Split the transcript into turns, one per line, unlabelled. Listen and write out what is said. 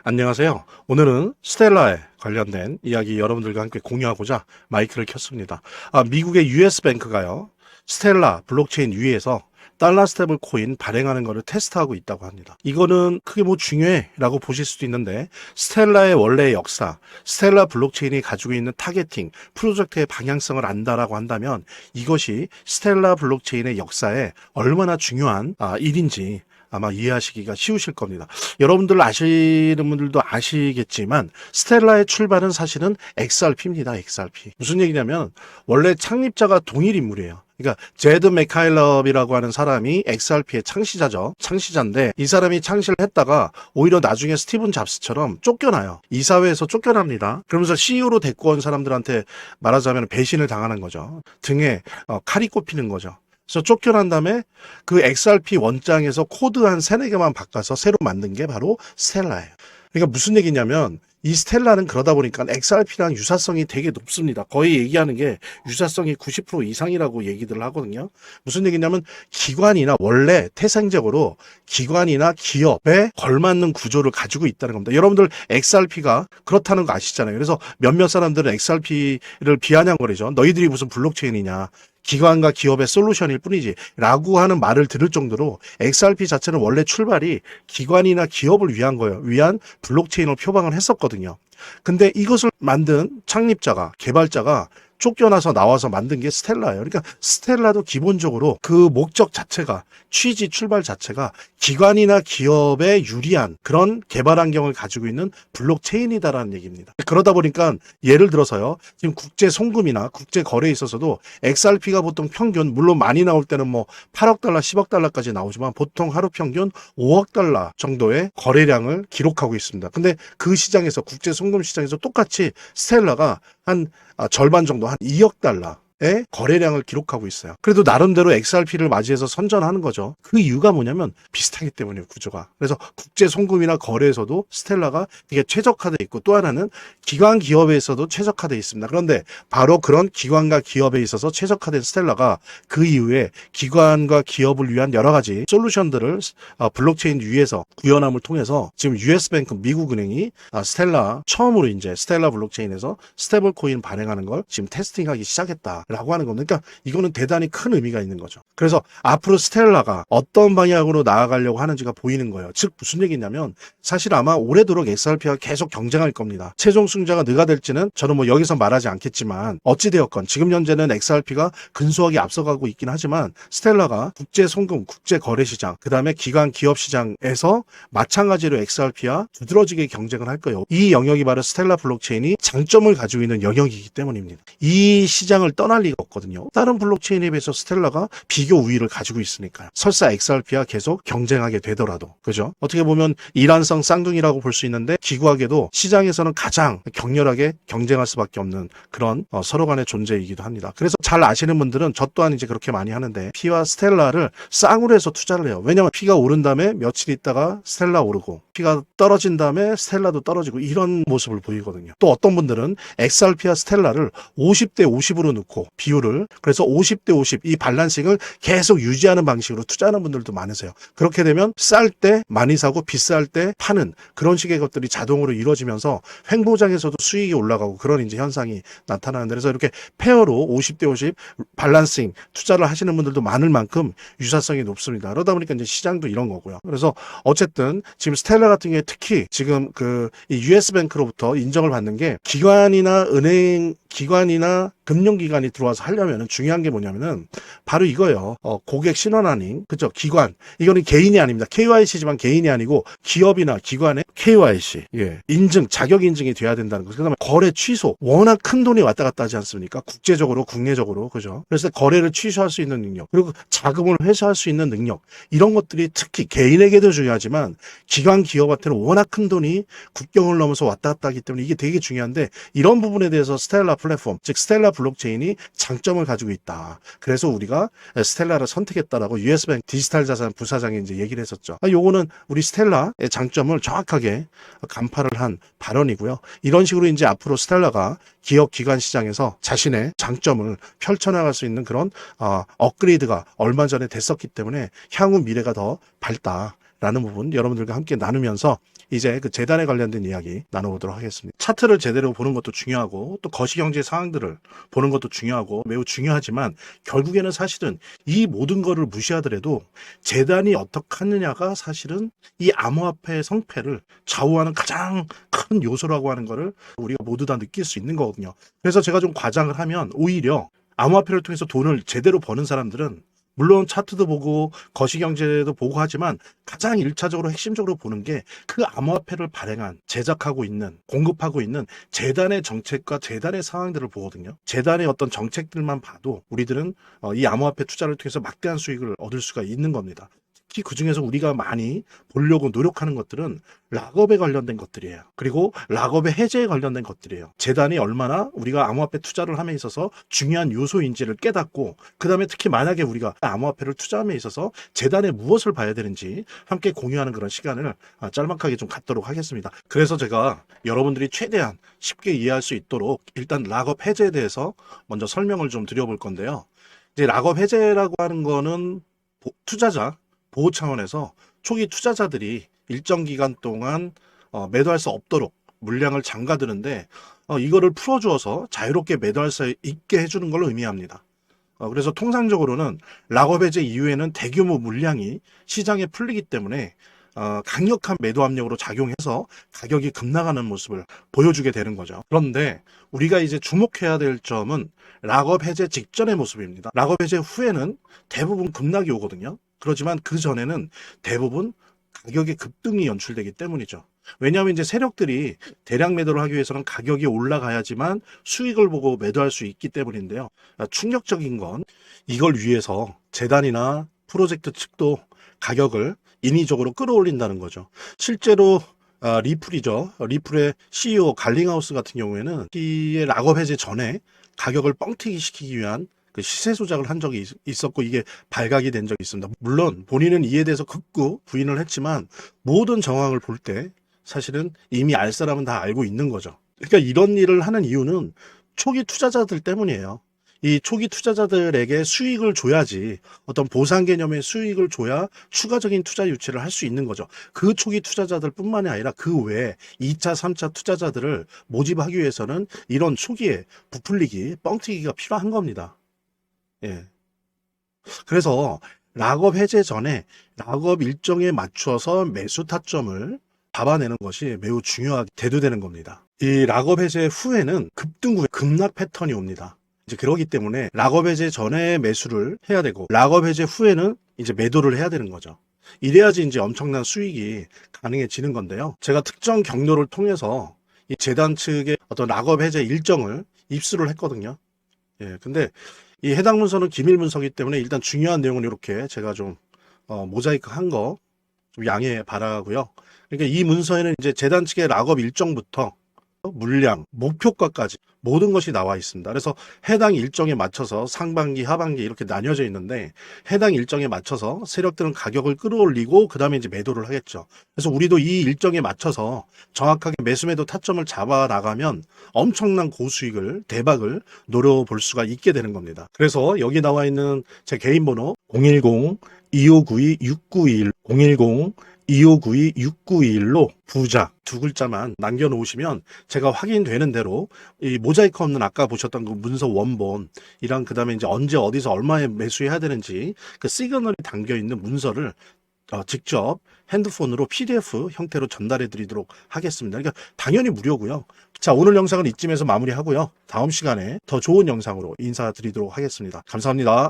안녕하세요. 오늘은 스텔라에 관련된 이야기 여러분들과 함께 공유하고자 마이크를 켰습니다. 미국의 US뱅크가요, 스텔라 블록체인 위에서 달러 스테이블 코인 발행하는 것을 테스트하고 있다고 합니다. 이거는 크게 뭐 중요해라고 보실 수도 있는데, 스텔라의 원래의 역사, 스텔라 블록체인이 가지고 있는 타겟팅, 프로젝트의 방향성을 안다라고 한다면 이것이 스텔라 블록체인의 역사에 얼마나 중요한 일인지 아마 이해하시기가 쉬우실 겁니다. 여러분들 아시는 분들도 아시겠지만 스텔라의 출발은 사실은 XRP입니다. XRP. 무슨 얘기냐면 원래 창립자가 동일 인물이에요. 그러니까 제드 맥카일럽이라고 하는 사람이 XRP의 창시자죠. 창시자인데 이 사람이 창시를 했다가 오히려 나중에 스티븐 잡스처럼 쫓겨나요. 이사회에서 쫓겨납니다. 그러면서 CEO로 데리고 온 사람들한테 말하자면 배신을 당하는 거죠. 등에 칼이 꼽히는 거죠. 그래서 쫓겨난 다음에 그 XRP 원장에서 코드 한 3-4개만 바꿔서 새로 만든 게 바로 스텔라예요. 그러니까 무슨 얘기냐면 이 스텔라는 그러다 보니까 XRP랑 유사성이 되게 높습니다. 거의 얘기하는 게 유사성이 90% 이상이라고 얘기들 하거든요. 무슨 얘기냐면 기관이나 원래 태생적으로 기관이나 기업에 걸맞는 구조를 가지고 있다는 겁니다. 여러분들 XRP가 그렇다는 거 아시잖아요. 그래서 몇몇 사람들은 XRP를 비아냥거리죠. 너희들이 무슨 블록체인이냐. 기관과 기업의 솔루션일 뿐이지 라고 하는 말을 들을 정도로 XRP 자체는 원래 출발이 기관이나 기업을 위한 거예요. 위한 블록체인을 표방을 했었거든요. 근데 이것을 만든 창립자가, 개발자가 쫓겨나서 나와서 만든 게 스텔라예요. 그러니까 스텔라도 기본적으로 그 목적 자체가, 취지 출발 자체가 기관이나 기업에 유리한 그런 개발 환경을 가지고 있는 블록체인이다라는 얘기입니다. 그러다 보니까 예를 들어서요, 지금 국제 송금이나 국제 거래에 있어서도 XRP가 보통 평균, 물론 많이 나올 때는 뭐 8억 달러, 10억 달러까지 나오지만 보통 하루 평균 5억 달러 정도의 거래량을 기록하고 있습니다. 근데 그 시장에서, 국제 송금 시장에서 똑같이 스텔라가 한 절반 정도, 한 2억 달러의 거래량을 기록하고 있어요. 그래도 나름대로 XRP를 맞이해서 선전하는 거죠. 그 이유가 뭐냐면 비슷하기 때문이에요, 구조가. 그래서 국제 송금이나 거래에서도 스텔라가 되게 최적화되어 있고, 또 하나는 기관 기업에서도 최적화되어 있습니다. 그런데 바로 그런 기관과 기업에 있어서 최적화된 스텔라가 그 이후에 기관과 기업을 위한 여러 가지 솔루션들을 블록체인 위에서 구현함을 통해서 지금 US뱅크 미국은행이 스텔라 처음으로 이제 스텔라 블록체인에서 스테이블 코인 발행하는 걸 지금 테스팅하기 시작했다라고 하는 겁니다. 그러니까 이거는 대단히 큰 의미가 있는 거죠. 그래서 앞으로 스텔라가 어떤 방향으로 나아가려고 하는지가 보이는 거예요. 즉 무슨 얘기냐면 사실 아마 오래도록 XRP가 계속 경쟁할 겁니다. 최종 승자가 누가 될지는 저는 뭐 여기서 말하지 않겠지만 어찌되었건 지금 현재는 XRP가 근소하게 앞서가고 있긴 하지만 스텔라가 국제 송금, 국제 거래 시장, 그 다음에 기관 기업 시장에서 마찬가지로 XRP와 두드러지게 경쟁을 할 거예요. 이 영역이 바로 스텔라 블록체인이 장점을 가지고 있는 영역이기 때문입니다. 이 시장을 떠날 리가 없거든요. 다른 블록체인에 비해서 스텔라가 비교 우위를 가지고 있으니까요. 설사 XRP와 계속 경쟁하게 되더라도, 그죠? 어떻게 보면 이란성 쌍둥이라고 볼 수 있는데 기구하게도 시장에서는 가장 격렬하게 경쟁할 수밖에 없는 그런 서로 간의 존재이기도 합니다. 그래서 잘 아시는 분들은 저 또한 이제 그렇게 많이 하는데 P와 스텔라를 쌍으로 해서 투자를 해요. 왜냐하면 P가 오른 다음에 며칠 있다가 스텔라 오르고, P가 떨어진 다음에 스텔라도 떨어지고, 이런 모습을 보이거든요. 또 어떤 분들은 XRP와 스텔라를 50대 50으로 놓고 비율을, 그래서 50대 50 이 밸런싱을 계속 유지하는 방식으로 투자하는 분들도 많으세요. 그렇게 되면 쌀 때 많이 사고 비쌀 때 파는 그런 식의 것들이 자동으로 이루어지면서 횡보장에서도 수익이 올라가고 그런 이제 현상이 나타나는데, 그래서 이렇게 페어로 50대 50 밸런싱 투자를 하시는 분들도 많을 만큼 유사성이 높습니다. 그러다 보니까 이제 시장도 이런 거고요. 그래서 어쨌든 지금 스텔라 같은 경우에 특히 지금 이 US뱅크로부터 인정을 받는 게, 기관이나 은행, 기관이나 금융기관이 들어와서 하려면 중요한 게 뭐냐면은 바로 이거예요. 고객 신원환인, 그죠? 기관. 이거는 개인이 아닙니다. KYC지만 개인이 아니고 기업이나 기관의 KYC. 예. 인증, 자격 인증이 돼야 된다는 거. 그다음에 거래 취소. 워낙 큰 돈이 왔다 갔다 하지 않습니까? 국제적으로, 국내적으로. 그죠? 그래서 거래를 취소할 수 있는 능력. 그리고 자금을 회수할 수 있는 능력. 이런 것들이 특히 개인에게도 중요하지만 기관, 기업한테는 워낙 큰 돈이 국경을 넘어서 왔다 갔다 하기 때문에 이게 되게 중요한데, 이런 부분에 대해서 스텔라 플랫폼, 즉 스텔라 블록체인이 장점을 가지고 있다. 그래서 우리가 스텔라를 선택했다라고 US뱅크 디지털 자산 부사장이 이제 얘기를 했었죠. 요거는 우리 스텔라의 장점을 정확하게 간파를 한 발언이고요. 이런 식으로 이제 앞으로 스텔라가 기업 기관 시장에서 자신의 장점을 펼쳐나갈 수 있는 그런 업그레이드가 얼마 전에 됐었기 때문에 향후 미래가 더 밝다라는 부분 여러분들과 함께 나누면서 이제 그 재단에 관련된 이야기 나눠보도록 하겠습니다. 차트를 제대로 보는 것도 중요하고 또 거시경제 상황들을 보는 것도 중요하고 매우 중요하지만 결국에는 사실은 이 모든 거를 무시하더라도 재단이 어떻게 하느냐가 사실은 이 암호화폐의 성패를 좌우하는 가장 큰 요소라고 하는 거를 우리가 모두 다 느낄 수 있는 거거든요. 그래서 제가 좀 과장을 하면 오히려 암호화폐를 통해서 돈을 제대로 버는 사람들은 물론 차트도 보고 거시경제도 보고 하지만 가장 1차적으로 핵심적으로 보는 게 그 암호화폐를 발행한 제작하고 있는 공급하고 있는 재단의 정책과 재단의 상황들을 보거든요. 재단의 어떤 정책들만 봐도 우리들은 이 암호화폐 투자를 통해서 막대한 수익을 얻을 수가 있는 겁니다. 특히 그중에서 우리가 많이 보려고 노력하는 것들은 락업에 관련된 것들이에요. 그리고 락업의 해제에 관련된 것들이에요. 재단이 얼마나 우리가 암호화폐 투자를 함에 있어서 중요한 요소인지를 깨닫고 그 다음에 특히 만약에 우리가 암호화폐를 투자함에 있어서 재단에 무엇을 봐야 되는지 함께 공유하는 그런 시간을 짤막하게 좀 갖도록 하겠습니다. 그래서 제가 여러분들이 최대한 쉽게 이해할 수 있도록 일단 락업 해제에 대해서 먼저 설명을 좀 드려볼 건데요. 이제 락업 해제라고 하는 거는 투자자 보호 차원에서 초기 투자자들이 일정 기간 동안 매도할 수 없도록 물량을 잠가두는데 이거를 풀어주어서 자유롭게 매도할 수 있게 해주는 걸 의미합니다. 그래서 통상적으로는 락업 해제 이후에는 대규모 물량이 시장에 풀리기 때문에 강력한 매도 압력으로 작용해서 가격이 급락하는 모습을 보여주게 되는 거죠. 그런데 우리가 이제 주목해야 될 점은 락업 해제 직전의 모습입니다. 락업 해제 후에는 대부분 급락이 오거든요. 그렇지만 그 전에는 대부분 가격의 급등이 연출되기 때문이죠. 왜냐하면 이제 세력들이 대량 매도를 하기 위해서는 가격이 올라가야지만 수익을 보고 매도할 수 있기 때문인데요. 충격적인 건 이걸 위해서 재단이나 프로젝트 측도 가격을 인위적으로 끌어올린다는 거죠. 실제로 리플이죠. 리플의 CEO 갈링하우스 같은 경우에는 이 락업 해제 전에 가격을 뻥튀기 시키기 위한 그 시세 조작을 한 적이 있었고 이게 발각이 된 적이 있습니다. 물론 본인은 이에 대해서 극구 부인을 했지만 모든 정황을 볼 때 사실은 이미 알 사람은 다 알고 있는 거죠. 그러니까 이런 일을 하는 이유는 초기 투자자들 때문이에요. 이 초기 투자자들에게 수익을 줘야지 어떤 보상 개념의 수익을 줘야 추가적인 투자 유치를 할 수 있는 거죠. 그 초기 투자자들 뿐만이 아니라 그 외에 2차, 3차 투자자들을 모집하기 위해서는 이런 초기에 부풀리기, 뻥튀기가 필요한 겁니다. 예. 그래서 락업 해제 전에 락업 일정에 맞춰서 매수 타점을 잡아내는 것이 매우 중요하게 대두되는 겁니다. 이 락업 해제 후에는 급등 후에 급락 패턴이 옵니다. 이제 그러기 때문에 락업 해제 전에 매수를 해야 되고 락업 해제 후에는 이제 매도를 해야 되는 거죠. 이래야지 이제 엄청난 수익이 가능해지는 건데요. 제가 특정 경로를 통해서 이 재단 측의 어떤 락업 해제 일정을 입수를 했거든요. 예, 근데 이 해당 문서는 기밀 문서이기 때문에 일단 중요한 내용은 이렇게 제가 좀 모자이크 한 거 좀 양해 바라고요. 그러니까 이 문서에는 이제 재단 측의 락업 일정부터 물량, 목표가까지 모든 것이 나와 있습니다. 그래서 해당 일정에 맞춰서 상반기, 하반기 이렇게 나뉘어져 있는데 해당 일정에 맞춰서 세력들은 가격을 끌어올리고 그 다음에 이제 매도를 하겠죠. 그래서 우리도 이 일정에 맞춰서 정확하게 매수매도 타점을 잡아 나가면 엄청난 고수익을, 대박을 노려볼 수가 있게 되는 겁니다. 그래서 여기 나와 있는 제 개인 번호 010-2592-6921 010-2592-6921로 부자 두 글자만 남겨놓으시면 제가 확인되는 대로 이 모자이크 없는 아까 보셨던 그 문서 원본이랑 그 다음에 이제 언제 어디서 얼마에 매수해야 되는지 그 시그널이 담겨 있는 문서를 직접 핸드폰으로 PDF 형태로 전달해 드리도록 하겠습니다. 그러니까 당연히 무료고요. 자, 오늘 영상은 이쯤에서 마무리하고요. 다음 시간에 더 좋은 영상으로 인사드리도록 하겠습니다. 감사합니다.